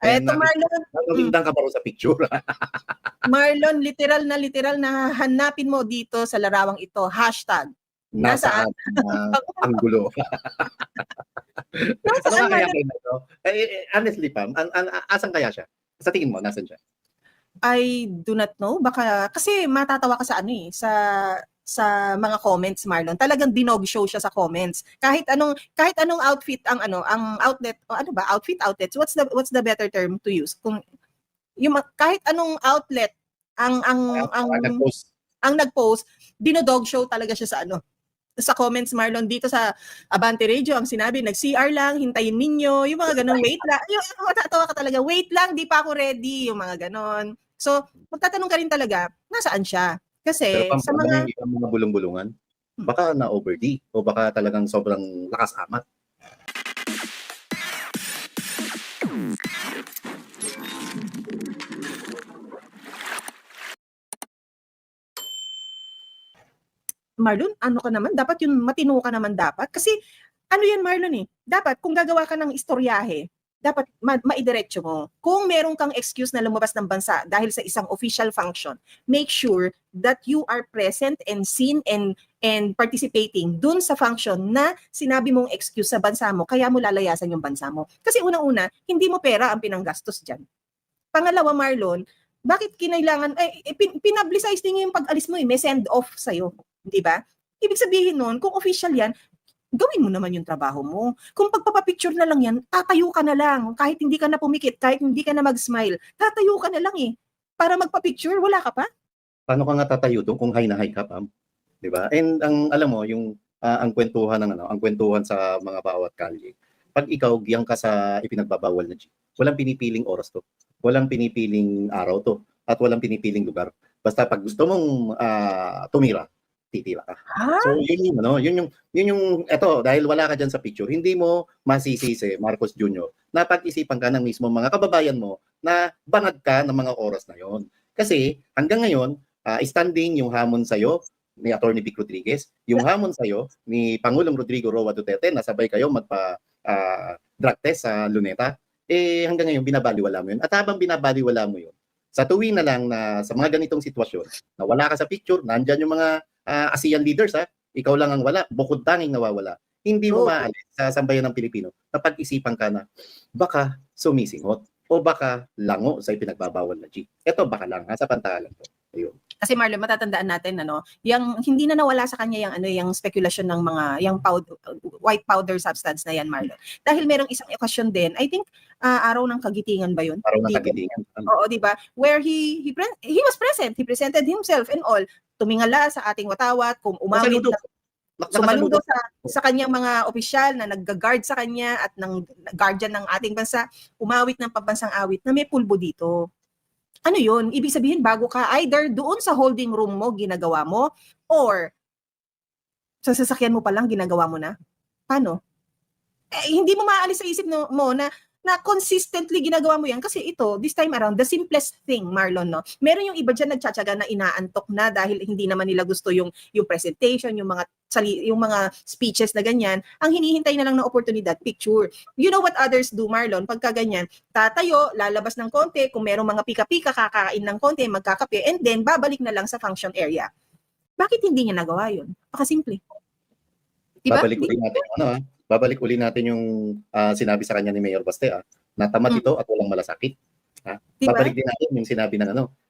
And Eto Marlon, nagagandang ka ba rin sa picture? Marlon, literal na hanapin mo dito sa larawang ito, hashtag. Nasaan ang gulo? Ano Nasaan kaya Marlon? kayo na ito? Honestly, Pam, asan kaya siya? Sa tingin mo, nasan siya? I do not know. Baka, kasi matatawa ka sa ano eh, sa mga comments Marlon. Talagang dinog show siya sa comments. Kahit anong outfit ang ang outlet o ano ba, outlets. What's the better term to use? Kung yung kahit anong outlet Nag-post. ang nag-post, dinodog show talaga siya sa comments Marlon dito sa Abante Radio ang sinabi nag-CR lang, hintayin ninyo, yung mga ganun, wait lang. Yung matatawa ka talaga, wait lang, di pa ako ready, yung mga ganon. So, magtatanong ka rin talaga, nasaan siya? Kasi Pero sa mga yung mga bulong-bulungan, baka na-overdi o baka talagang sobrang lakas amat. Marlon, ano ka naman? Dapat yung matino ka naman dapat. Kasi ano yan Marlon eh, dapat kung gagawa ka ng istoryahe, dapat maidiretso mo. Kung meron kang excuse na lumabas ng bansa dahil sa isang official function, make sure that you are present and seen and participating dun sa function na sinabi mong excuse sa bansa mo, kaya mo lalayasan yung bansa mo. Kasi unang-una, hindi mo pera ang pinanggastos dyan. Pangalawa, Marlon, bakit kinailangan, pinablicize din yung pag-alis mo eh, may send-off sa'yo, di ba? Ibig sabihin nun, kung official yan, gawin mo naman yung trabaho mo. Kung pagpapapicture na lang yan, tatayo ka na lang. Kahit hindi ka na pumikit, kahit hindi ka na mag-smile, tatayo ka na lang eh. Para magpapicture, wala ka pa? Paano ka nga tatayo doon kung high na high ka, Pam? 'Di ba? And alam mo yung ang kwentuhan ng ang kwentuhan sa mga bawat kalye. Pag ikaw giyang ka sa ipinagbabawal na jeep, walang pinipiling oras to. Walang pinipiling araw to at walang pinipiling lugar. Basta pag gusto mong tumira, titira ka. So yun yung eto dahil wala ka diyan sa picture, hindi mo masisisi Marcos Jr. na pag-isipan ka ng mismo mga kababayan mo na bangag ka ng mga oras na yon. Kasi hanggang ngayon, standing yung hamon sa'yo ni Attorney Vic Rodriguez, yung hamon sa'yo ni Pangulong Rodrigo Roa Duterte na sabay kayo drug test sa Luneta, hanggang ngayon binabaliwala mo yun. At habang binabaliwala mo yun, sa tuwing na lang na sa mga ganitong sitwasyon, na wala ka sa picture, nandyan yung mga ASEAN leaders, ikaw lang ang wala, bukod tanging nawawala. Hindi mo maalis sa sambayan ng Pilipino na pag-isipan ka na baka sumisinghot o baka lango sa ipinagbabawal na G. Ito baka lang, sa pantalan to. Ayun. Kasi Marlon, matatandaan natin yung hindi na nawala sa kanya yung speculation ng mga white powder substance na yan Marlon. Dahil merong isang okasyon din, I think araw ng kagitingan ba yun? Araw ng kagitingan. Oo, di ba? Where he was present, he presented himself and all, tumingala sa ating watawat, kung umawit sumaludo sa kanyang mga opisyal na nagga-guard sa kanya at ng guardian ng ating bansa, umawit ng pambansang awit na may pulbo dito. Ano yun? Ibig sabihin, bago ka, either doon sa holding room mo, ginagawa mo, or sa sasakyan mo pa lang, ginagawa mo na. Paano? Hindi mo maaalis sa isip mo na consistently ginagawa mo yan kasi ito, this time around, the simplest thing, Marlon, no? Meron yung iba dyan nagtsatsaga na inaantok na dahil hindi naman nila gusto yung presentation, yung mga speeches na ganyan. Ang hinihintay na lang na oportunidad, picture. You know what others do, Marlon? Pagka ganyan, tatayo, lalabas ng konti, kung merong mga pika-pika, kakain ng konti, magkakape, and then babalik na lang sa function area. Bakit hindi niya nagawa yun? Pakasimple. Diba? Babalik uli natin yung sinabi sa kanya ni Mayor Baste, na tamad ito at walang malasakit. Diba? Babalik din natin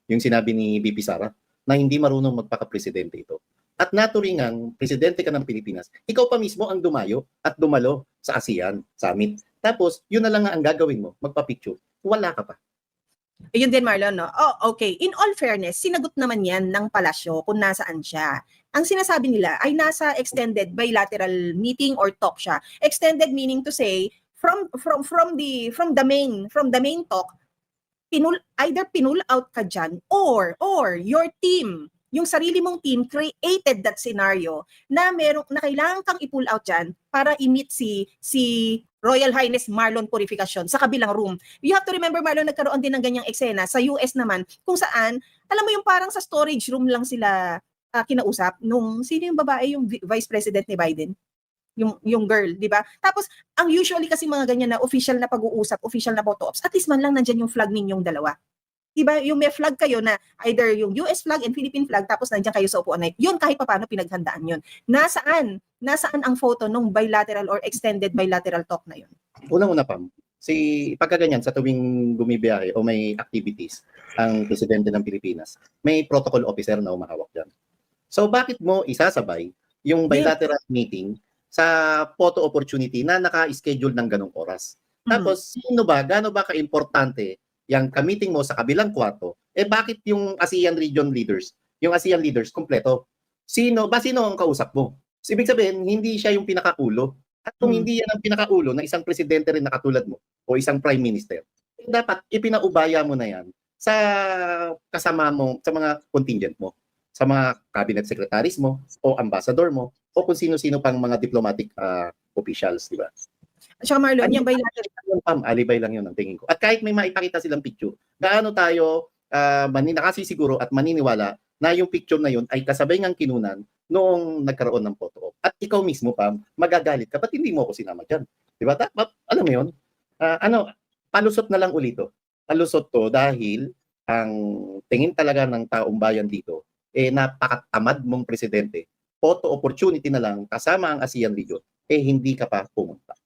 yung sinabi ni BP Sara na hindi marunong magpaka-presidente ito. At naturingang presidente ka ng Pilipinas, ikaw pa mismo ang dumayo at dumalo sa ASEAN Summit. Tapos, yun na lang ang gagawin mo, magpa-picture. Wala ka pa. Yun din Marlon, no? Oh, okay. In all fairness, sinagot naman yan ng palasyo kung nasaan siya. Ang sinasabi nila ay nasa extended bilateral meeting or talk siya. Extended meaning to say from the main talk, either pinull out ka dyan or your team, yung sarili mong team created that scenario na kailangan kang i-pull out dyan para i-meet si Royal Highness Marlon Purificación sa kabilang room. You have to remember, Marlon, nagkaroon din ng ganyang eksena sa US naman, kung saan, alam mo yung parang sa storage room lang sila kinausap nung, sino yung babae, yung vice president ni Biden? yung girl, di ba? Tapos, ang usually kasi mga ganyan na official na pag-uusap, official na photo ops, at least man lang nandyan yung flag ninyong dalawa. Diba, yung may flag kayo na either yung US flag and Philippine flag, tapos nandiyan kayo sa upuan na yun, kahit paano pinaghandaan yun. Nasaan ang photo nung bilateral or extended bilateral talk na yun? Unang-una, Pam, pagkaganyan sa tuwing bumibiyahe o may activities ang presidente ng Pilipinas, may protocol officer na umahawak dyan. So bakit mo isasabay yung bilateral meeting sa photo opportunity na naka-schedule ng ganong oras? Tapos, gaano ba ka-importante yung ka-meeting mo sa kabilang kwarto, bakit yung ASEAN region leaders, kompleto? Sino ang kausap mo? So, ibig sabihin, hindi siya yung pinakaulo. At kung hindi yan ang pinakaulo ng isang presidente rin na katulad mo o isang prime minister, dapat ipinaubaya mo na yan sa kasama mo, sa mga contingent mo, sa mga cabinet secretaries mo o ambassador mo o kung sino-sino pang mga diplomatic officials, di ba? At saka Marlon, yung bilateral. Alibay lang yun ang tingin ko. At kahit may maipakita silang picture, gaano tayo nakasisiguro at maniniwala na yung picture na yun ay kasabay ng kinunan noong nagkaroon ng photo op. At ikaw mismo, Pam, magagalit ka, ba't hindi mo ako sinama dyan? Di ba? Alam mo yun? Palusot na lang ulito. Palusot to dahil ang tingin talaga ng taong bayan dito, napakatamad mong presidente. Photo opportunity na lang kasama ang ASEAN region, hindi ka pa pumunta.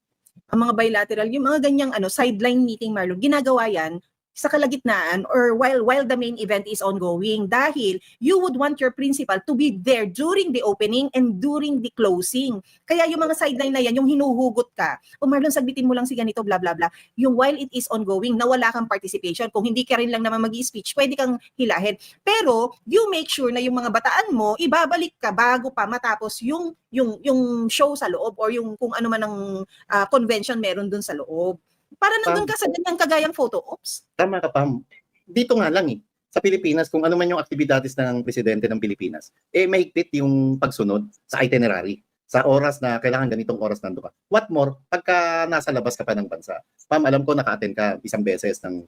Ang mga bilateral, yung mga ganyang sideline meeting, Marlon, ginagawa yan sa kalagitnaan or while the main event is ongoing, dahil you would want your principal to be there during the opening and during the closing. Kaya yung mga sideline na yan, yung hinuhugot ka, Marlon, sagbitin mo lang si ganito, blah blah blah, yung while it is ongoing, na wala kang participation, kung hindi ka rin lang naman mag-i-speech, pwede kang hilahin. Pero you make sure na yung mga bataan mo, ibabalik ka bago pa matapos yung show sa loob or yung kung ano man ang convention meron dun sa loob. Para nandun ka sa ganyang kagayang photo ops. Tama ka, Pam. Dito nga lang sa Pilipinas, kung ano man yung aktibidades ng presidente ng Pilipinas, mahigpit yung pagsunod sa itinerary. Sa oras na kailangan ganitong oras nando ka. What more, pagka nasa labas ka pa ng bansa. Pam, alam ko naka-attend ka isang beses ng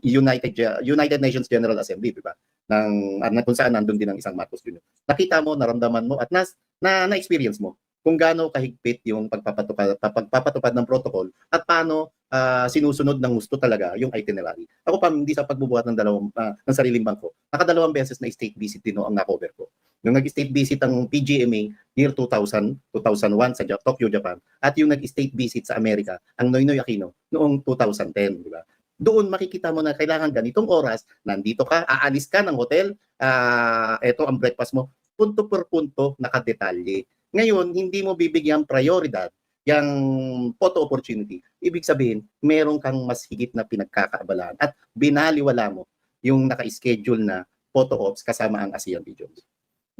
United Nations General Assembly, di ba? Kung saan nandun din ang isang Marcos Jr. Nakita mo, naramdaman mo, at na-experience mo kung gaano kahigpit yung pagpapatupad ng protocol at paano sinusunod ng gusto talaga yung itinerary. Ako pa, hindi sa pagbubuhat ng sariling bangko, nakadalawang beses na state visit din ang nakover ko. Yung nag-state visit ang PGMA year 2000, 2001 sa Tokyo, Japan, at yung nag-state visit sa Amerika, ang Noynoy Aquino, noong 2010, di ba? Doon makikita mo na kailangan ganitong oras, nandito ka, aalis ka ng hotel, eto ang breakfast mo, punto per punto, nakadetalye. Ngayon, hindi mo bibigyan prioridad yung photo opportunity. Ibig sabihin, meron kang mas higit na pinagkakaabalaan at binaliwala mo yung naka-schedule na photo ops kasama ang ASEAN regions.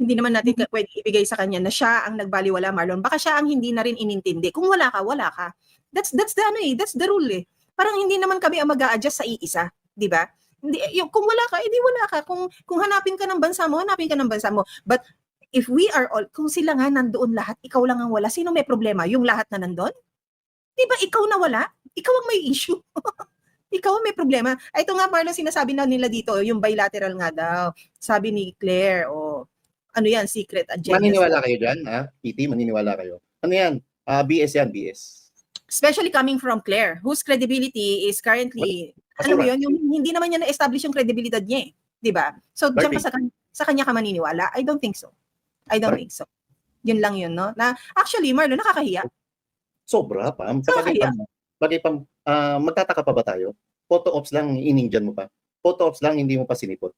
Hindi naman natin pwede ibigay sa kanya na siya ang nagbaliwala, Marlon. Baka siya ang hindi na rin inintindi. Kung wala ka, wala ka. That's the rule eh. Parang hindi naman kami ang mag-a-adjust sa iisa, di ba? Hindi, kung wala ka, edi wala ka. Kung hanapin ka ng bansa mo, hanapin ka ng bansa mo. But if we are all, kung sila nga nandoon lahat, ikaw lang ang wala, sino may problema? Yung lahat na nandoon? Di ba ikaw na wala? Ikaw ang may issue. Ikaw ang may problema. Ito nga, Marlon, sinasabi na nila dito, yung bilateral nga daw. Sabi ni Claire, ano yan, secret agenda. Maniniwala kayo dyan, Kitty? Maniniwala kayo? Ano yan? BS yan, BS. Especially coming from Claire, whose credibility is currently, yung hindi naman niya na-establish yung credibility niya eh. Di ba? So, diyan ka sa kanya ka maniniwala? I don't think so. Yun lang yun, no? Na, actually, Marlon, nakakahiya. Sobra, Pam. Bagay, Pam, magtataka pa ba tayo? Photo ops lang, inindyan mo pa. Photo ops lang, hindi mo pa sinipot.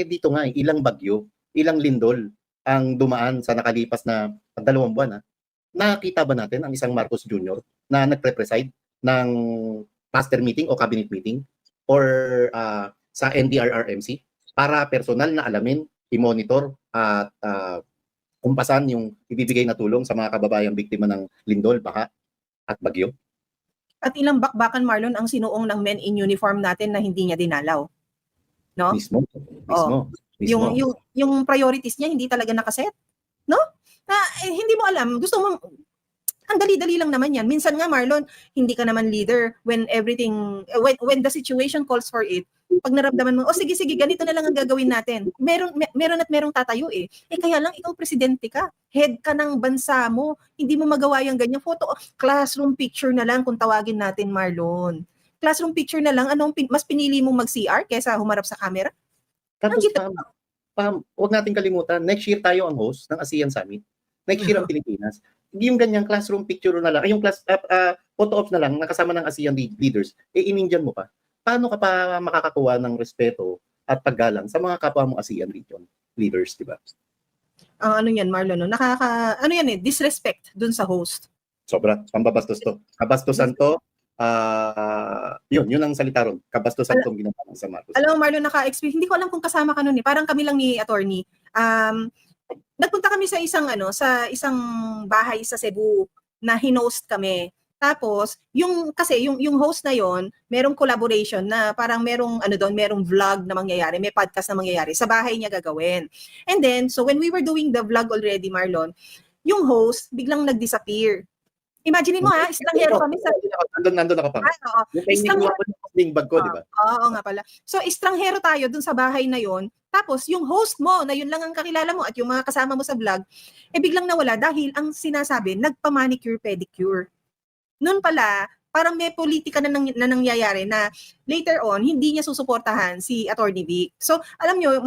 Dito nga, ilang bagyo, ilang lindol ang dumaan sa nakalipas na 2 buwan. Nakita ba natin ang isang Marcos Jr. na nagpre-preside ng master meeting o cabinet meeting or sa NDRRMC para personal na alamin, i-monitor at kumpasan yung ibibigay na tulong sa mga kababayang biktima ng lindol, baha at bagyo? At ilang bakbakan, Marlon, ang sinuong ng men in uniform natin na hindi niya dinalaw. No? Mismo. Yung priorities niya hindi talaga nakaset. No? Hindi mo alam, gusto mo Ang dali-dali lang naman yan. Minsan nga, Marlon, hindi ka naman leader when when the situation calls for it. Pag naramdaman mo, sige, ganito na lang ang gagawin natin. Meron at merong tatayo eh. Kaya lang, ikaw presidente ka. Head ka ng bansa mo. Hindi mo magawa yung ganyan. Classroom picture na lang kung tawagin natin, Marlon. Classroom picture na lang. Mas pinili mo mag-CR kaysa humarap sa camera? Tapos, huwag natin kalimutan, next year tayo ang host ng ASEAN Summit. Next year ang Pilipinas. Hindi yung ganyang classroom picture na lang, yung photo ops na lang, nakasama ng ASEAN leaders, in-Indian mo pa. Paano ka pa makakakuha ng respeto at paggalang sa mga kapwa mo ASEAN region leaders, di ba? Ano yan, Marlon, no? Disrespect dun sa host. Sobra, pambabastos to. Kabastusan to, yun ang salita ron. Kabastusan tong ginawa ng San Marcos. Alam mo, Marlon, naka-experience, hindi ko alam kung kasama ka nun eh. Parang kami lang ni attorney. Nagpunta kami sa isang bahay sa Cebu na hinost kami. Tapos, yung host na yon, merong collaboration na parang merong vlog na mangyayari, may podcast na mangyayari sa bahay niya gagawin. And then, so when we were doing the vlog already, Marlon, yung host biglang nag-disappear. Imagine mo estranghero kami sa... Nandun ako pa. Yung bag ko, di ba? Oo nga pala. So, estranghero tayo dun sa bahay na yon. Tapos, yung host mo, na yun lang ang kakilala mo at yung mga kasama mo sa vlog, biglang nawala dahil ang sinasabi, nagpa-manicure, pedicure. Noon pala, parang may politika na nangyayari na later on, hindi niya susuportahan si Attorney Vic. So, alam nyo,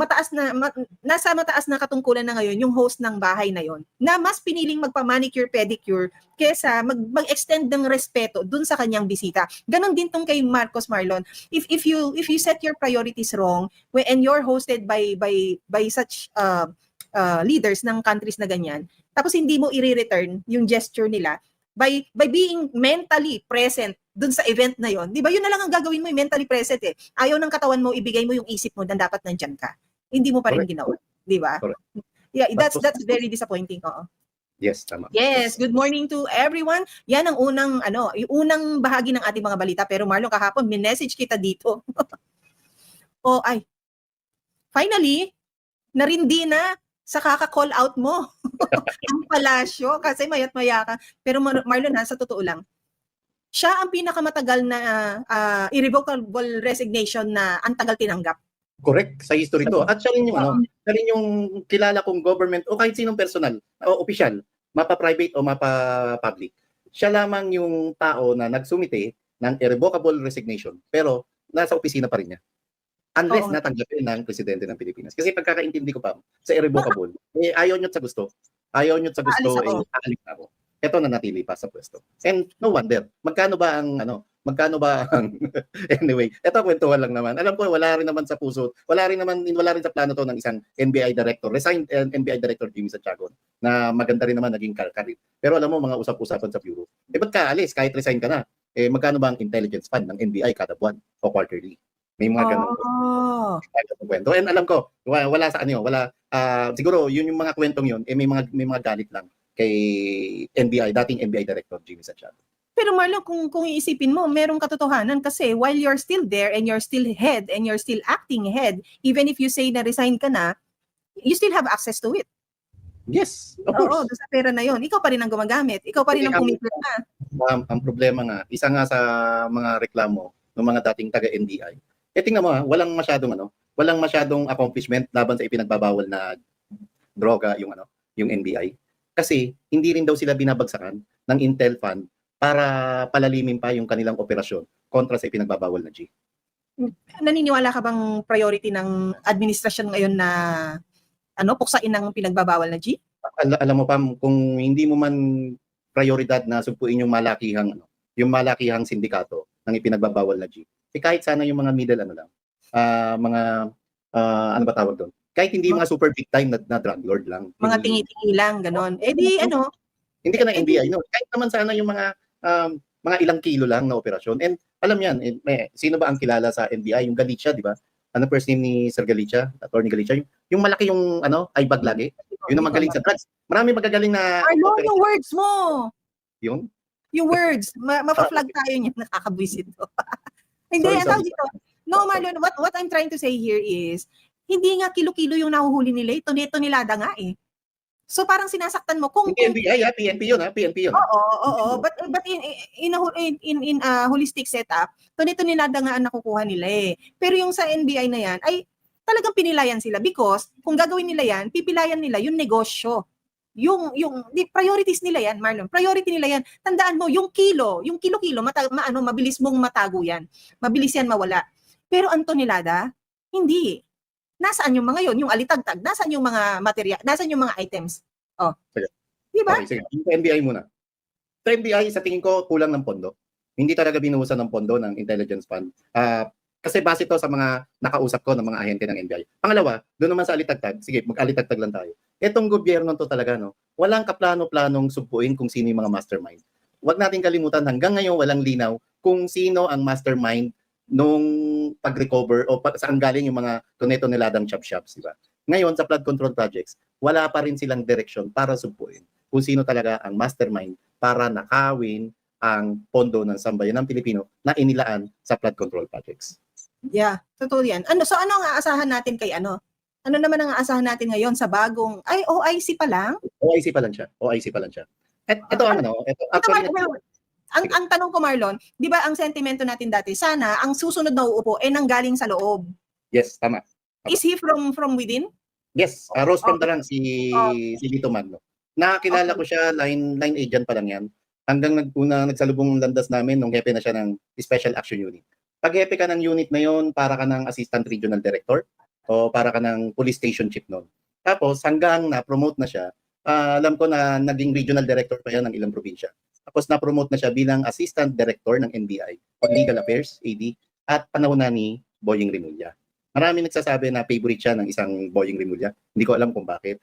nasa mataas na katungkulan na ngayon yung host ng bahay na yon, na mas piniling magpa-manicure, pedicure, kesa mag-extend ng respeto dun sa kanyang bisita. Ganon din tong kay Marcos, Marlon. If you set your priorities wrong, and you're hosted by such leaders ng countries na ganyan, tapos hindi mo i-return yung gesture nila, by being mentally present dun sa event na yon, di ba? Yun na lang ang gagawin mo, mentally present eh. Ayaw ng katawan mo, ibigay mo yung isip mo na dapat nandyan ka. Hindi mo pa rin ginawa. Di ba? Yeah, that's very disappointing. Oo. Yes, tama. Yes, good morning to everyone. Yan ang yung unang bahagi ng ating mga balita. Pero Marlon, kahapon, minessage kita dito. Finally, narindi na sa kaka-call out mo ang palasyo kasi mayat-maya ka. Pero Marlon, sa totoo lang, siya ang pinakamatagal na irrevocable resignation na ang tagal tinanggap. Correct, sa history to. At siya rin yung kilala kong government o kahit sinong personal o official, mapa-private o mapa-public. Siya lamang yung tao na nagsumite ng irrevocable resignation pero nasa opisina pa rin niya. Unless natanggapin ng presidente ng Pilipinas. Kasi pagkakaintindi ko pa, sa irrevocable, ayaw nyo sa gusto. Aalis ako. Ito na natili pa sa pwesto. And no wonder, magkano ba ang anyway, ito kwentuhan lang naman. Alam ko, wala rin naman sa puso, wala rin sa plano to ng isang NBI director, resigned NBI director Jimmy Santiago, na maganda rin naman naging karir. Pero alam mo, mga usap-usapan sa bureau, ba't ka alis? Kahit resign ka na. Magkano ba ang intelligence fund ng NBI kada buwan o quarterly? May mga ganun kwento. And alam ko, wala sa siguro yun yung mga kwentong yun, may mga galit lang kay dating NBI Director Jimmy Santiago. Pero Marlon, kung iisipin mo, merong katotohanan kasi while you're still there and you're still head and you're still acting head, even if you say na resign ka na, you still have access to it. Yes, of course. Oo, sa pera na yon, ikaw pa rin ang gumagamit. Ikaw pa rin ang pumipirma. Ang problema nga, isa nga sa mga reklamo ng mga dating taga-NBI, tingnan mo walang masyadong accomplishment laban sa ipinagbabawal na droga yung NBI. Kasi hindi rin daw sila binabagsakan ng Intel Fund para palalimin pa yung kanilang operasyon kontra sa ipinagbabawal na G. Naniniwala ka bang priority ng administrasyon ngayon na puksain ng pinagbabawal na G? Alam mo pa, kung hindi mo man prioridad na sugpuin yung malakihang sindikato ng ipinagbabawal na G, kahit sana yung mga middle ano ba tawag doon? Kahit hindi mga super big time na drug lord lang. Mga tingi-tingi lang, ganon. Hindi ka na NBI, no? Kahit naman sana yung mga ilang kilo lang na operasyon. And alam yan, sino ba ang kilala sa NBI? Yung Galicia, di ba? Ano first name ni Sir Galicia? Attorney Galicia? Yung malaki yung eyebag lagi. Yun ang magaling sa drugs. Marami magagaling na... yung words mo! Yung words. Mapa-flag tayo niyan. Nakakabwisit to. Hindi, dito. No, Marlon, what I'm trying to say here is, hindi nga kilo-kilo yung nahuhuli nila, ito nilada nga eh. So parang sinasaktan mo kung Hindi NBI, PNP yun, PNP yun. Oo. But in a holistic setup, tuni-tunilada nga ang nakukuha nila eh. Pero yung sa NBI na yan ay talagang pinilayan sila because kung gagawin nila yan, pipilayan nila yung negosyo. Yung priorities nila yan, Marlon. Priority nila yan. Tandaan mo, yung kilo mabilis mong matago yan. Mabilis yan mawala. Pero ang tonelada, hindi. Nasaan yung mga yon, yung alitagtag? Nasaan yung mga material? Nasaan yung mga items? Oh. Sige. Di ba? Okay, sige. Yung NBI muna. Sa NBI, sa tingin ko, kulang ng pondo. Hindi talaga binuhusan ng pondo ng intelligence fund. Kasi base to sa mga nakausap ko ng mga ahente ng NBI. Pangalawa, doon naman sa alitagtag, sige, mag-alitagtag lang tayo. Itong gobyerno to talaga, no, walang kaplano-planong sugpuin kung sino yung mga mastermind. Huwag natin kalimutan, hanggang ngayon walang linaw kung sino ang mastermind nung pag-recover o saan galing yung mga toneladang chop-shops, di ba? Ngayon, sa flood control projects, wala pa rin silang direksyon para sugpuin kung sino talaga ang mastermind para nakawin ang pondo ng sambayan ng Pilipino na inilaan sa flood control projects. Yeah, totoo yan. So ano ang aasahan natin kay ano? Ano naman ang aasahan natin ngayon sa bagong, OIC pa lang? OIC pa lang siya. At ito ang actually, ang tanong ko, Marlon, di ba ang sentimento natin dati, sana ang susunod na uupo nanggaling sa loob. yes, tama. Is he from within? Yes, Rose from Darang, si Lito Magno. Nakakilala ko siya, line agent pa lang yan. Hanggang nagsalubong landas namin nung hepe na siya ng Special Action Unit. Pag hepe ka ng unit na yon, para ka ng Assistant Regional Director o para ka ng Police Station Chief noon. Tapos hanggang na-promote na siya, alam ko na naging Regional Director pa yan ng ilang probinsya. Tapos na-promote na siya bilang Assistant Director ng NBI on Legal Affairs, AD, at panahon na ni Boying Rimulya. Marami nagsasabi na favorite siya ng isang Boying Rimulya. Hindi ko alam kung bakit.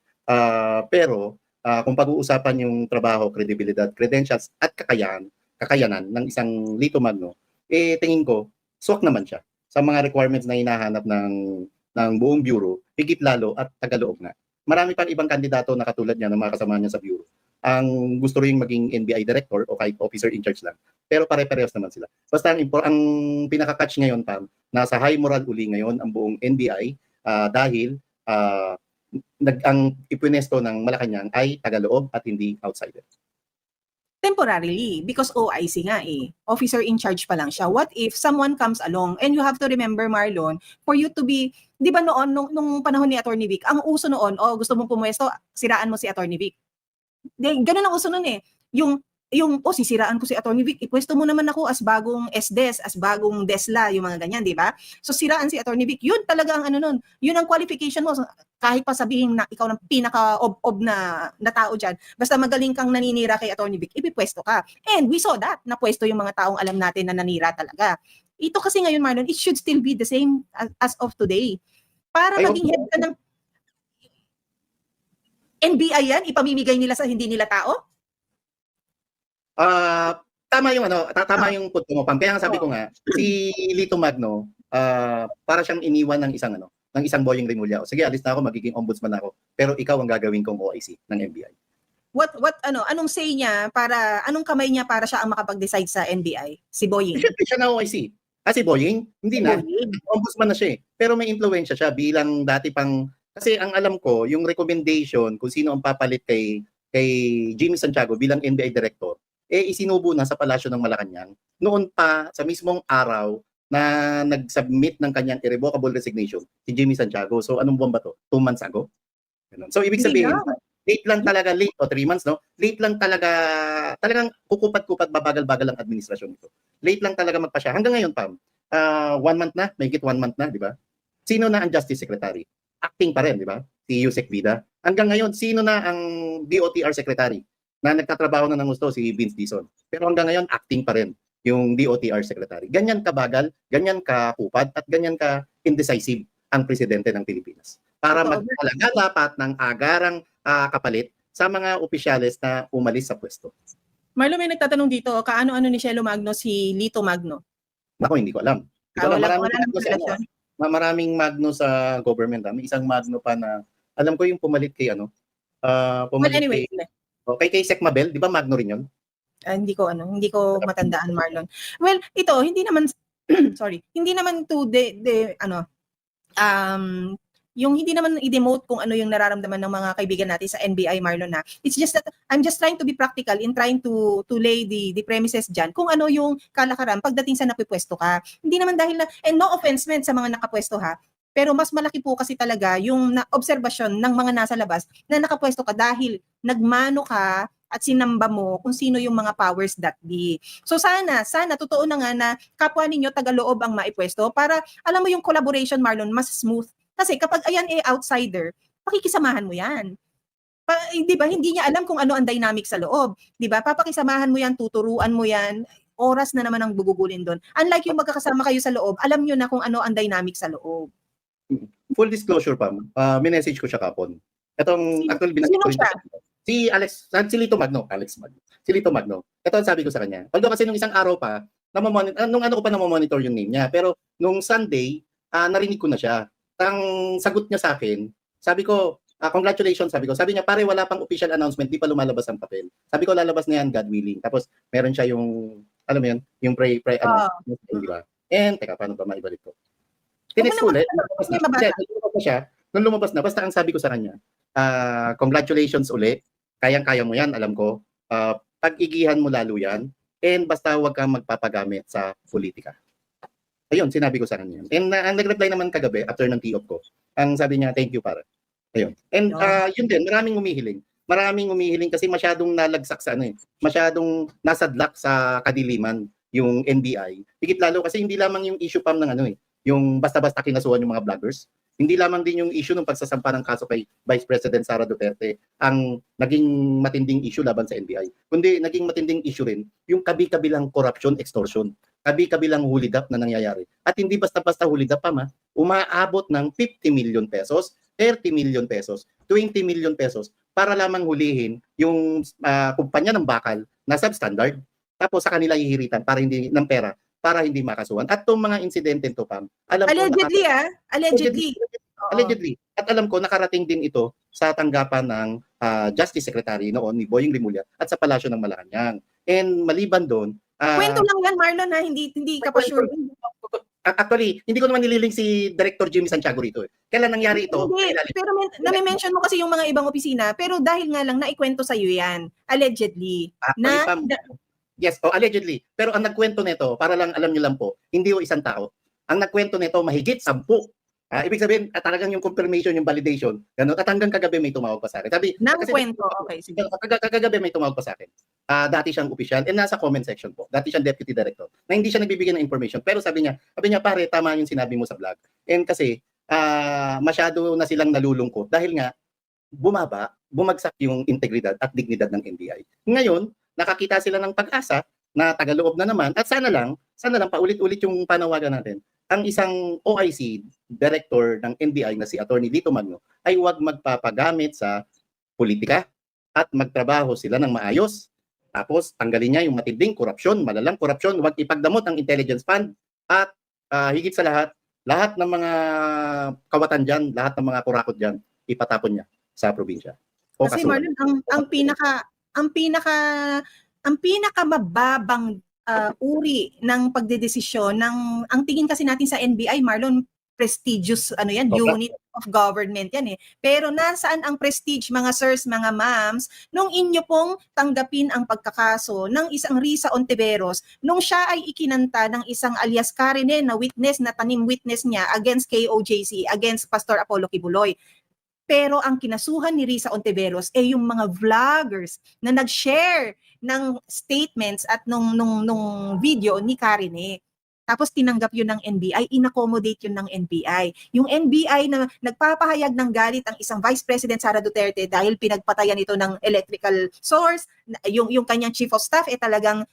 Pero kung pag-uusapan yung trabaho, credibility, credentials at kakayanan ng isang Lito Magno, tingin ko, swak naman siya sa mga requirements na hinahanap ng buong bureau, higit lalo at tagaloob na. Marami pang ibang kandidato na katulad niya ng mga kasama niya sa bureau. Ang gusto rin maging NBI director o kahit officer in charge lang. Pero pare-parehas naman sila. Basta ang pinaka-catch ngayon, Pam, nasa high moral uli ngayon ang buong NBI dahil ang ipunesto ng Malacanang ay tagaloob at hindi outsider. Temporarily, because OIC nga officer in charge pa lang siya. What if someone comes along, and you have to remember, Marlon, for you to be, di ba noon, nung panahon ni Attorney Vic, ang uso noon, gusto mong pumuesto, siraan mo si Attorney Vic. Ganun ang uso nun sisiraan ko si Attorney Vic, ipwesto mo naman ako as bagong SDS, as bagong DESLA, yung mga ganyan, di ba? So siraan si Attorney Vic, yun talaga ang nun, yun ang qualification mo, kahit pa sabihin na ikaw ng pinaka-ob na tao dyan, basta magaling kang naninira kay Attorney Vic, ipipwesto ka. And we saw that, napwesto yung mga taong alam natin na nanira talaga. Ito kasi ngayon, Marlon, it should still be the same as of today. Para maging head ka ng NBI yan, ipamimigay nila sa hindi nila tao? Tama yung punto mo, Pam. Kaya nga sabi ko nga, si Lito Magno, para siyang iniwan ng isang Boying Rimulya. Sige, alis na ako, magiging ombudsman ako. Pero ikaw ang gagawin kong OIC ng NBI. Anong say niya anong kamay niya para siya ang makapag-decide sa NBI? Si Boying. Siyempre siya na OIC. Si Boying, hindi na. Ombudsman na siya Pero may impluwensya siya bilang dati pang, kasi ang alam ko, yung recommendation kung sino ang papalit kay Jimmy Santiago bilang NBI director, isinubo na sa Palasyo ng Malacanang noon pa sa mismong araw na nag-submit ng kanyang irrevocable resignation si Jimmy Santiago. So anong buwan ba to? 2 months ago? So ibig sabihin, late lang talaga, 3 months, no? Late lang talagang kukupat-kupat, babagal-bagal ang administrasyon nito. Late lang talaga magpa siya. Hanggang ngayon, Pam, 1 month na, may 1 month na, di ba? Sino na ang Justice Secretary? Acting pa rin, di ba? Si Yusek Vida. Hanggang ngayon, sino na ang DOTR Secretary? Na nagtatrabaho na ng gusto si Vince Dizon. Pero hanggang ngayon, acting pa rin yung DOTR Secretary. Ganyan kabagal, ganyan kakupad, at ganyan ka-indecisive ang presidente ng Pilipinas. Para magtalaga dapat ng agarang kapalit sa mga opisyales na umalis sa pwesto. Marlo, may nagtatanong dito, kaano-ano ni Shelo Magno si Lito Magno? Ako, hindi ko alam. Maraming Magno sa government. May isang Magno pa na, alam ko yung pumalit kay kay Sec Mabel, di ba Magno rin yun? Hindi ko matandaan, Marlon. Well, ito, hindi naman, sorry, hindi naman to yung hindi naman i-demote kung ano yung nararamdaman ng mga kaibigan natin sa NBI, Marlon, na it's just that I'm just trying to be practical in trying to lay the premises dyan kung ano yung kalakaran pagdating sa napipwesto ka. Hindi naman dahil na, and no offense men sa mga nakapwesto ha, pero mas malaki po kasi talaga yung obserbasyon ng mga nasa labas na nakapwesto ka dahil nagmano ka at sinamba mo kung sino yung mga powers that be. So sana totoo na nga na kapwa ninyo tagaloob ang maipwesto para alam mo yung collaboration, Marlon, mas smooth. Kasi kapag ayan outsider, pakikisamahan mo yan. Di ba? Hindi niya alam kung ano ang dynamic sa loob. Di ba? Papakisamahan mo yan, tuturuan mo yan, oras na naman ang gugugulin doon. Unlike yung magkakasama kayo sa loob, alam nyo na kung ano ang dynamic sa loob. Full disclosure, Pam, minessage ko siya kapon. Itong, actually, Sino siya? Si Lito Magno. Si Lito Magno. Ito ang sabi ko sa kanya. Although kasi nung isang araw pa, nung ano ko pa namomonitor yung name niya. Pero nung Sunday, narinig ko na siya. Ang sagot niya sa akin, sabi ko, congratulations, sabi ko. Sabi niya, pare, wala pang official announcement, di pa lumalabas ang papel. Sabi ko, lalabas na yan, God willing. Tapos, meron siya yung, alam mo yun, yung di ba? And, teka, paano ba maibalik ko? Tinext ko ulit, nung lumabas na, basta ang sabi ko sa kanya, congratulations ulit, kayang-kaya mo yan, alam ko. Pag-igihan mo lalo yan, and basta huwag kang magpapagamit sa politika. Ayun, sinabi ko sa kanya. And ang nag-reply naman kagabi, after ng tee-off ko, ang sabi niya, thank you, para. Ayun. And yun din, maraming umihiling kasi masyadong nalagsak sa masyadong nasadlak sa kadiliman yung NBI. Higit lalo kasi hindi lamang yung issue pam ng yung basta-basta kinasuhan yung mga vloggers. Hindi lamang din yung issue ng pagsasampa ng kaso kay Vice President Sara Duterte ang naging matinding issue laban sa NBI. Kundi naging matinding issue rin yung kabi-kabilang corruption, extortion. Kabi-kabilang hulidap na nangyayari. At hindi basta-basta hulidap pa umaabot ng 50 million pesos, 30 million pesos, 20 million pesos para lamang hulihin yung kumpanya ng bakal na substandard. Tapos sa kanila hihiritan para hindi ng pera para hindi makasuhan. At itong mga insidente to, Pam, alam allegedly, ko allegedly. At alam ko nakarating din ito sa tanggapan ng Justice Secretary noon ni Boying Rimulya at sa Palasyo ng Malacanang. And maliban doon, kwento lang yan, Marlon, ha? Hindi ka pa sure. Actually, hindi ko naman nililing si Director Jimmy Santiago rito. Kailan nangyari ito? Hindi, pero nami-mention mo kasi yung mga ibang opisina, pero dahil nga lang naikwento sa iyo yan, allegedly. Yes, allegedly. Pero ang nagkwento nito, para lang alam niyo lang po, hindi yung isang tao. Ang nagkwento nito mahigit 10. Ibig sabihin, talagang yung confirmation, yung validation, ganun. At hanggang kagabi may tumawag pa sa akin. Sabi, kwento, okay. Sige. Kagabi may tumawag pa sa akin. Dati siyang official, and nasa comment section po. Dati siyang deputy director. Na hindi siya nagbibigay ng information. Pero sabi niya, pare, tama yung sinabi mo sa vlog. And kasi, masyado na silang nalulungkot dahil nga, bumagsak yung integridad at dignidad ng NBI. Ngayon, nakakita sila ng pag-asa na tagaloob na naman at sana lang paulit-ulit yung panawagan natin. Ang isang OIC director ng NBI na si Attorney Lito Magno ay huwag magpapagamit sa politika at magtrabaho sila ng maayos. Tapos tanggalin niya yung matinding korupsyon, malalang korupsyon, huwag ipagdamot ang intelligence fund at higit sa lahat ng mga kawatan dyan, lahat ng mga kurakot dyan, ipatapon niya sa probinsya. Kasi Marlon, ang pinakamababang uri ng pagdedesisyon ang tingin kasi natin sa NBI, Marlon, prestigious unit of government yan eh. Pero nasaan ang prestige, mga sirs, mga ma'ams, nung inyo pong tanggapin ang pagkakaso ng isang Risa Ontiveros nung siya ay ikinanta ng isang alias Karine na witness, na tanim witness niya against KOJC, against Pastor Apollo Kibuloy. Pero ang kinasuhan ni Risa Ontiveros ay yung mga vloggers na nag-share ng statements at nung video ni Karine. Tapos tinanggap yun ng NBI, inaccommodate yun ng NBI. Yung NBI na nagpapahayag ng galit ang isang Vice President Sara Duterte dahil pinagpatayan ito ng electrical source, yung kanyang Chief of Staff talagang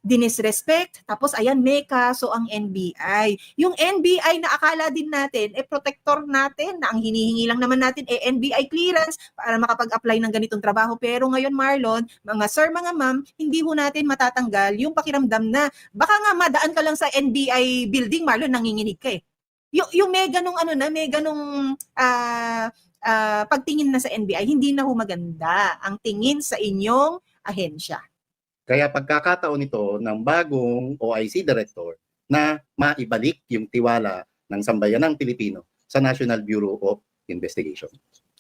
dinisrespect, tapos ayan, may kaso ang NBI. Yung NBI na akala din natin, protector natin, na ang hinihingi lang naman natin, NBI clearance para makapag-apply ng ganitong trabaho. Pero ngayon, Marlon, mga sir, mga ma'am, hindi ho natin matatanggal yung pakiramdam na, baka nga madaan ka lang sa NBI building, Marlon, nanginginig ka eh. Yung may ganong pagtingin na sa NBI, hindi na ho maganda ang tingin sa inyong ahensya. Kaya pagkakataon ito ng bagong OIC director na maibalik yung tiwala ng sambayanang Pilipino sa National Bureau of Investigation.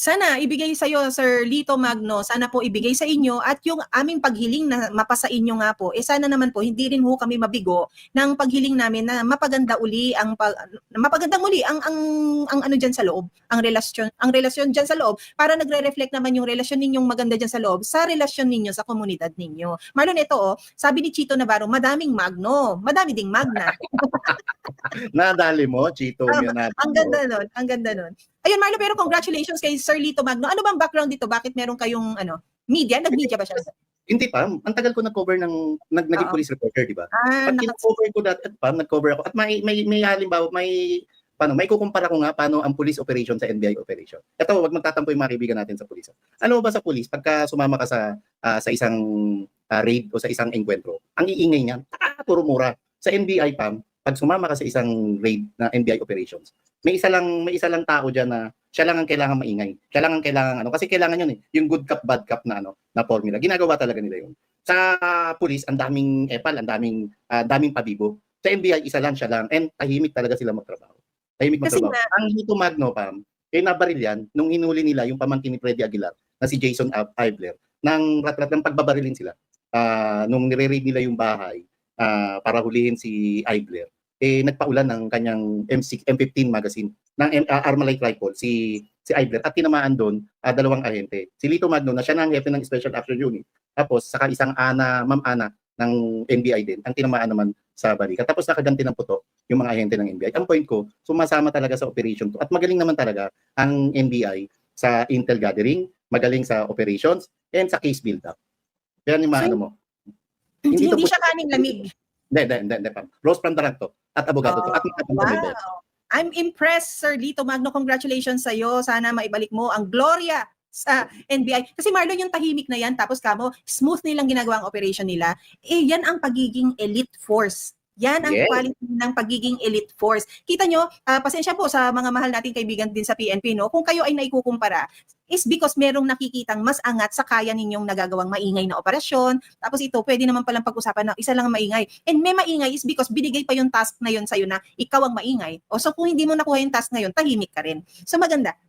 Sana ibigay sa iyo, Sir Lito Magno, sana po ibigay sa inyo at yung aming paghiling na mapasa inyo nga po, sana naman po hindi rin ho kami mabigo ng paghiling namin na mapaganda uli mapagandang uli ang ano diyan sa loob, ang relasyon diyan sa loob para nagre-reflect naman yung relasyon ninyong maganda diyan sa loob sa relasyon ninyo sa komunidad ninyo. Marlon, ito sabi ni Chito Navarro, madaming Magno, madami ding Magna. Nadali mo, Chito. Ang ganda nun. Ayun, Marlo, pero congratulations kay Sir Lito Magno. Ano bang background dito? Bakit meron kayong media? Nag-media ba siya? Hindi pa. Ang tagal ko nag-cover naging police reporter, di ba? Pag kin-cover ko nag-cover ako. At may halimbawa, may kukumpara ko nga paano ang police operation sa NBI operation. Ito, wag magtatampo yung mga kaibigan natin sa police. Ano ba sa police, pagka sumama ka sa isang raid o sa isang enkwentro, ang iingay niya, puro mura. Sa NBI, pag sumama ka sa isang raid na NBI operations, may isa lang tao diyan na siya lang ang kailangan maingay. Siya lang ang kailangan kasi kailangan yun yung good cop bad cop na na formula. Ginagawa talaga nila yun. Sa police, ang daming epal, ang daming pabibo. Sa NBI, isa lang siya lang and tahimik talaga sila magtrabaho. Ang Lito Magno nabaril yan nung hinuli nila yung pamangkin ni Freddy Aguilar na si Jason Aibler ng ng pagbabarilin sila. Nung nire-raid nila yung bahay para hulihin si Aibler, nagpaulan ng kanyang M15 magazine ng Armalite rifle si Aibler at tinamaan doon dalawang ahente. Si Lito Magno na siya na ang hepe ng Special Action Unit. Tapos saka isang Ma'am Ana ng NBI din ang tinamaan naman sa balikat. Tapos nakaganti ng puto yung mga ahente ng NBI. Ang point ko, sumasama talaga sa operation to. At magaling naman talaga ang NBI sa intel gathering, magaling sa operations, and sa case build-up. Yan yung maano mo. Hindi siya kaning lamig. Hindi. Rose Prandaran to. At abogado to. At wow. I'm impressed, Sir Lito Magno. Congratulations sa iyo. Sana maibalik mo ang gloria sa NBI. Kasi Marlon, yung tahimik na yan, tapos kamo, smooth nilang ginagawa ang operation nila. Yan ang pagiging elite force. Yan ang quality ng pagiging elite force. Kita nyo, pasensya po sa mga mahal nating kaibigan din sa PNP, no? Kung kayo ay naikukumpara, is because merong nakikitang mas angat sa kaya ninyong nagagawang maingay na operasyon. Tapos ito, pwede naman palang pag-usapan na isa lang ang maingay. And may maingay is because binigay pa yung task na yun sa'yo na ikaw ang maingay. O so kung hindi mo nakuha yung task na yun, tahimik ka rin. So maganda.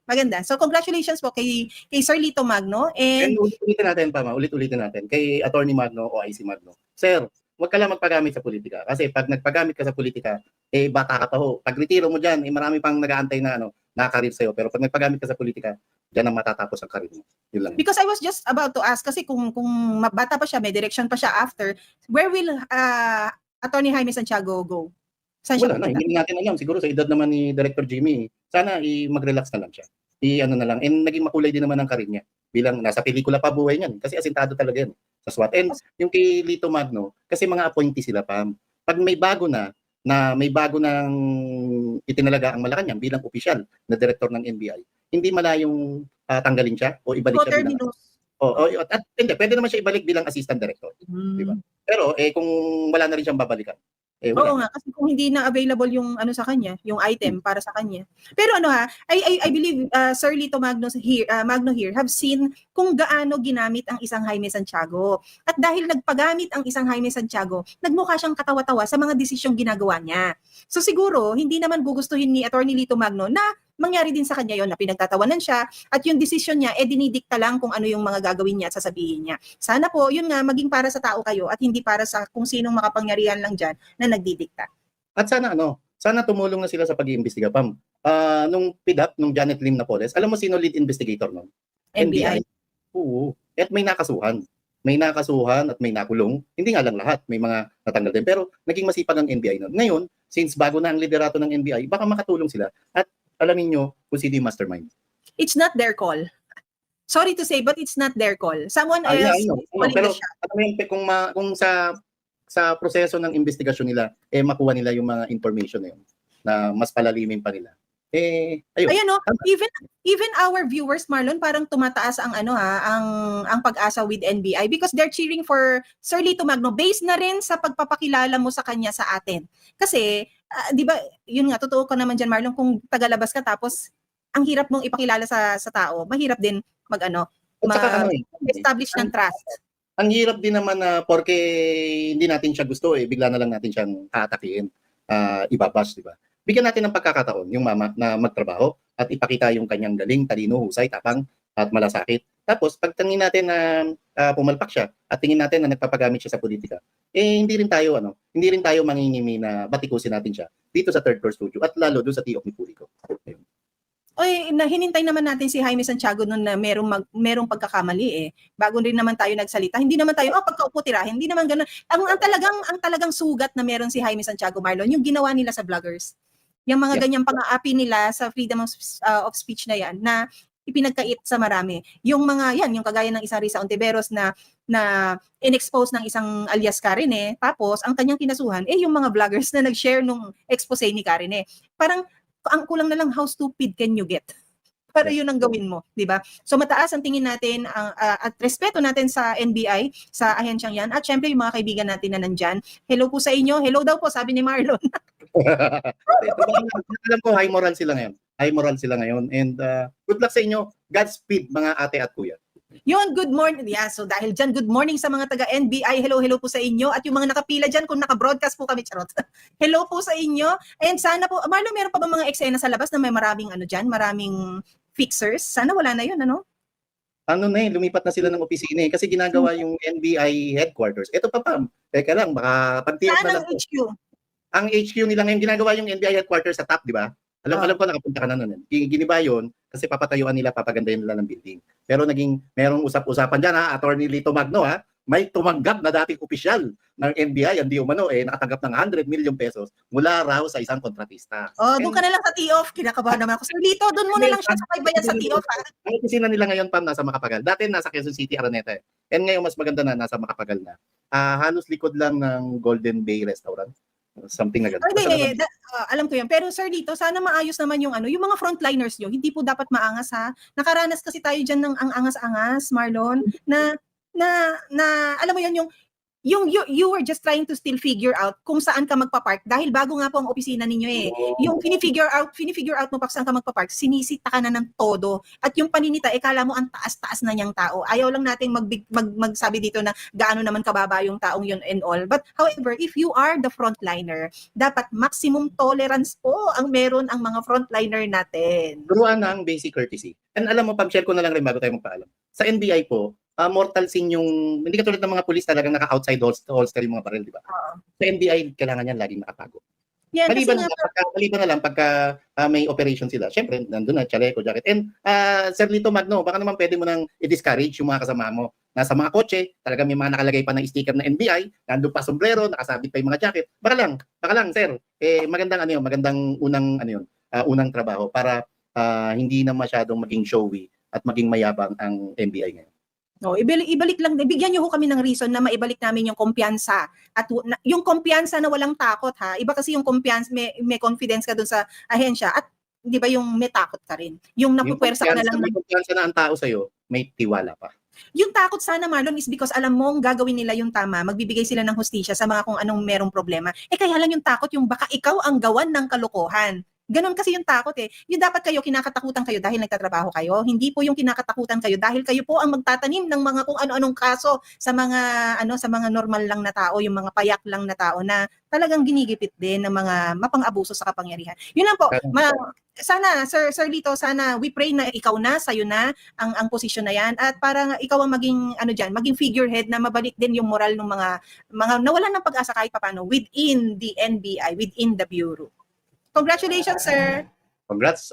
So congratulations po kay Sir Lito Magno. And ulit-ulitin natin kay Attorney Magno o IC Magno. Sir, huwag ka lang magpagamit sa politika. Kasi pag nagpagamit ka sa politika, bata ka pa ho. Pag retiro mo dyan, marami pang nag-aantay na nakakarib sa'yo. Pero pag nagpagamit ka sa politika, dyan ang matatapos ang karir mo. Yun lang. Because I was just about to ask, kasi kung bata pa siya, may direction pa siya after, where will Attorney Jaime Santiago go? Wala na, hindi natin alam. Siguro sa edad naman ni Director Jimmy, sana mag-relax na lang siya. Na lang. And naging makulay din naman ang karir niya. Bilang nasa pelikula pa buhay niyan. Kasi asintado talaga yan sa SWAT. And yung kay Lito Magno, kasi mga appointee sila pa. Pag may bago may bago nang itinalaga ang Malacanang bilang opisyal na director ng NBI, hindi malayong tanggalin siya o ibalik siya bilang at hindi, pwede naman siya ibalik bilang assistant director. Diba? Pero kung wala na rin siyang babalikan. Oo nga, kasi kung hindi na available yung sa kanya, yung item para sa kanya. Pero I believe Sir Lito Magno here have seen kung gaano ginamit ang isang Jaime Santiago. At dahil nagpagamit ang isang Jaime Santiago, nagmukha siyang katawa-tawa sa mga desisyong ginagawa niya. So siguro, hindi naman gugustuhin ni Attorney Lito Magno na mangyari din sa kanya yon na pinagtatawanan siya at yung desisyon niya dinidikta lang kung ano yung mga gagawin niya at sasabihin niya. Sana po yun nga maging para sa tao kayo at hindi para sa kung sinong makapangyarihan lang diyan na nagdidikta. At sana tumulong na sila sa pag-iimbestiga, Pam. Nung PIDAP, nung Janet Lim Napoles, alam mo sino lead investigator nun? NBI. Oo. At may nakasuhan. May nakasuhan at may nakulong. Hindi nga lang lahat, may mga natanggal din. Pero naging masipag ang NBI nun. Ngayon, since bago na ang liderato ng NBI, baka makatulong sila. At alamin nyo kung sino yung mastermind. It's not their call. Sorry to say, but it's not their call. Someone else. Pero kung sa proseso ng investigasyon nila, makuha nila yung mga information na yun, na mas palalimin pa nila. Ayun even our viewers, Marlon, parang tumataas ang ang pag-asa with NBI because they're cheering for Sir Lito Magno based na rin sa pagpapakilala mo sa kanya sa atin. Kasi, di ba, yun nga, totoo ka naman dyan, Marlon, kung tagalabas ka tapos ang hirap mong ipakilala sa tao, mahirap din establish ng trust. Ang hirap din naman na porque hindi natin siya gusto, bigla na lang natin siyang aatakihin, ibabash, di ba? bigyan natin ng pagkakataon yung mama na magtrabaho at ipakita yung kanyang galing, talino, husay, tapang at malasakit. Tapos pag tingin natin na pumalpak siya at tingin natin na nagpapagamit siya sa politika, hindi rin tayo mangingimi na batikusin natin siya dito sa Third Floor Studio at lalo doon sa T.O. ni Pulico. Ayun. Oy, hinintay naman natin si Jaime Santiago noon na merong pagkakamali eh. Bago rin naman tayo nagsalita. Hindi naman tayo pagkaupo tirahin, hindi naman ganoon. Ang talagang sugat na meron si Jaime Santiago, Marlon, yung ginawa nila sa vloggers. Yung mga ganyang pang-aapi nila sa freedom of speech na yan na ipinagkait sa marami. Yung mga yan, yung kagaya ng isang Risa Ontiveros na in-expose ng isang alias Karine, tapos ang kanyang kinasuhan yung mga vloggers na nag-share nung expose ni Karine. Parang ang kulang na lang, how stupid can you get? Para yun ang gawin mo, di ba? So mataas ang tingin natin at respeto natin sa NBI, sa ahensyang yan, at syempre yung mga kaibigan natin na nandyan. Hello po sa inyo. Hello daw po, sabi ni Marlon. Alam ko, high moral sila ngayon. And good luck sa inyo. Godspeed, mga ate at kuya. Yun, good morning. Yeah, so dahil dyan, good morning sa mga taga-NBI. Hello po sa inyo. At yung mga nakapila dyan, kung naka-broadcast po kami, charot. Hello po sa inyo. And sana po, Marlon, meron pa ba mga eksena sa labas na may maraming maraming fixers? Sana wala na yun, ano? Lumipat na sila ng opisina kasi ginagawa yung NBI headquarters. Ito pa, teka lang, baka pagtiyok na lang. HQ? Ang HQ nila ngayon, ginagawa yung NBI headquarters sa top, di ba? Alam ko nakapunta ka na nun. Giniba yun kasi papatayuan nila, papagandahin nila ng building. Pero merong usap-usapan dyan, Attorney Lito Magno, may tumanggap na dating opisyal ng NBI, hindi umano, nakatanggap ng 100 million pesos mula raw sa isang kontratista. Doon ka na lang sa T-off. Kinakabahan naman ako. Sir Lito, doon mo na lang siya sa bayad sa T-off. Ang opisina nila ngayon, Pam, nasa Makapagal. Dati nasa Quezon City, Araneta. And ngayon, mas maganda na, nasa Makapagal na. Halos likod lang ng Golden Bay Restaurant. Something like that. Alam ko yan. Pero Sir Lito, sana maayos naman yung yung mga frontliners nyo. Hindi po dapat maangas ha. Nakaranas kasi tayo dyan ng ang angas-angas, Marlon, na alam mo yan, you were just trying to still figure out kung saan ka magpa-park dahil bago nga po ang opisina ninyo Yung fini-figure out mo pa saan ka magpa-park, sinisita ka na ng todo. At yung paninita, kala mo ang taas-taas na niyang tao. Ayaw lang nating magsabi dito na gaano naman kababa yung taong yun and all. But however, if you are the frontliner, dapat maximum tolerance po ang meron ang mga frontliner natin. Turuan na ang basic courtesy. And alam mo, Pam, share ko na lang rin bago tayo magpaalam. Sa NBI po, mortal sin yung, hindi katulad ng mga pulis talagang naka-outside holster yung mga baril, di ba? Sa NBI, kailangan yan laging nakatago. Yan, maliban na lang pagka may operation sila. Siyempre, nandun na, chaleco, jacket. And Sir Lito Magno, baka naman pwede mo nang i-discourage yung mga kasama mo. Nasa mga kotse, talaga may mga nakalagay pa ng sticker na NBI, nandun pa sombrero, nakasabit pa yung mga jacket. Baka lang, sir. Magandang unang trabaho para hindi na masyadong maging showy at maging mayabang ang NBI ngayon. Ibalik lang, bigyan niyo ho kami ng reason na maibalik namin yung kumpiyansa. At yung kumpiyansa na walang takot ha. Iba kasi yung kumpiyansa, may confidence ka dun sa ahensya at di ba yung may takot ka rin. Yung napupwersa ka na lang. May kumpiyansa na ang tao sa'yo, may tiwala pa. Yung takot sana, Marlon, is because alam mong gagawin nila yung tama, magbibigay sila ng hustisya sa mga kung anong merong problema. Kaya lang yung takot, yung baka ikaw ang gawan ng kalokohan. Ganon kasi yung takot Yung dapat kayo, kinakatakutan kayo dahil nagtatrabaho kayo. Hindi po yung kinakatakutan kayo dahil kayo po ang magtatanim ng mga kung ano-anong kaso sa mga normal lang na tao, yung mga payak lang na tao na talagang ginigipit din ng mga mapang-abuso sa kapangyarihan. Yun lang po. Sana, Sir Lito, sana we pray na ikaw na, sa'yo na ang posisyon na yan at para ikaw ang maging figurehead na mabalik din yung moral ng mga nawalan ng pag-asa kahit paano within the NBI, within the Bureau. Congratulations, sir. Congrats,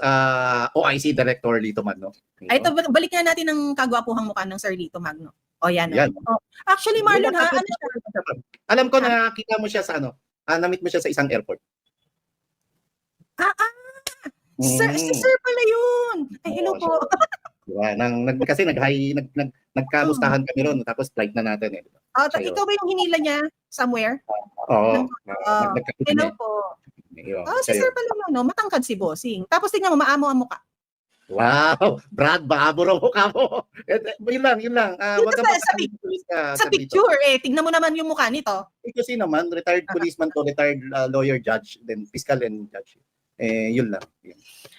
OIC Director Lito Magno. Ito, balik nga natin ang kagwapuhang mukha ng Sir Lito Magno. Yan. Actually, Marlon, alam ko na kita mo siya sa na-meet mo siya sa isang airport. Sir pala yun. Hello po. Diba? Kasi nagkamustahan kami ron, tapos flight na natin Ikaw ba yung hinila niya somewhere? Oo. Hello po. Si Sir pala matangkad si Bossing. Tapos tingnan mo, maamo ang mukha. Wow! Brad, baabo raw mukha mo. Yun lang. Sa picture, tingnan mo naman yung mukha nito. Kasi naman, retired policeman to retired lawyer, judge, then fiscal and judge. Yun lang.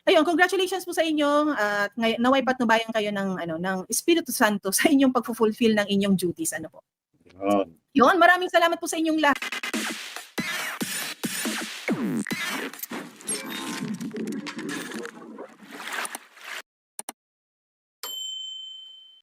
Ayun, congratulations po sa inyo. At naway patnubayan kayo ng Espiritu Santo sa inyong pagfulfill ng inyong duties. Ano po? Yun, maraming salamat po sa inyong lahat.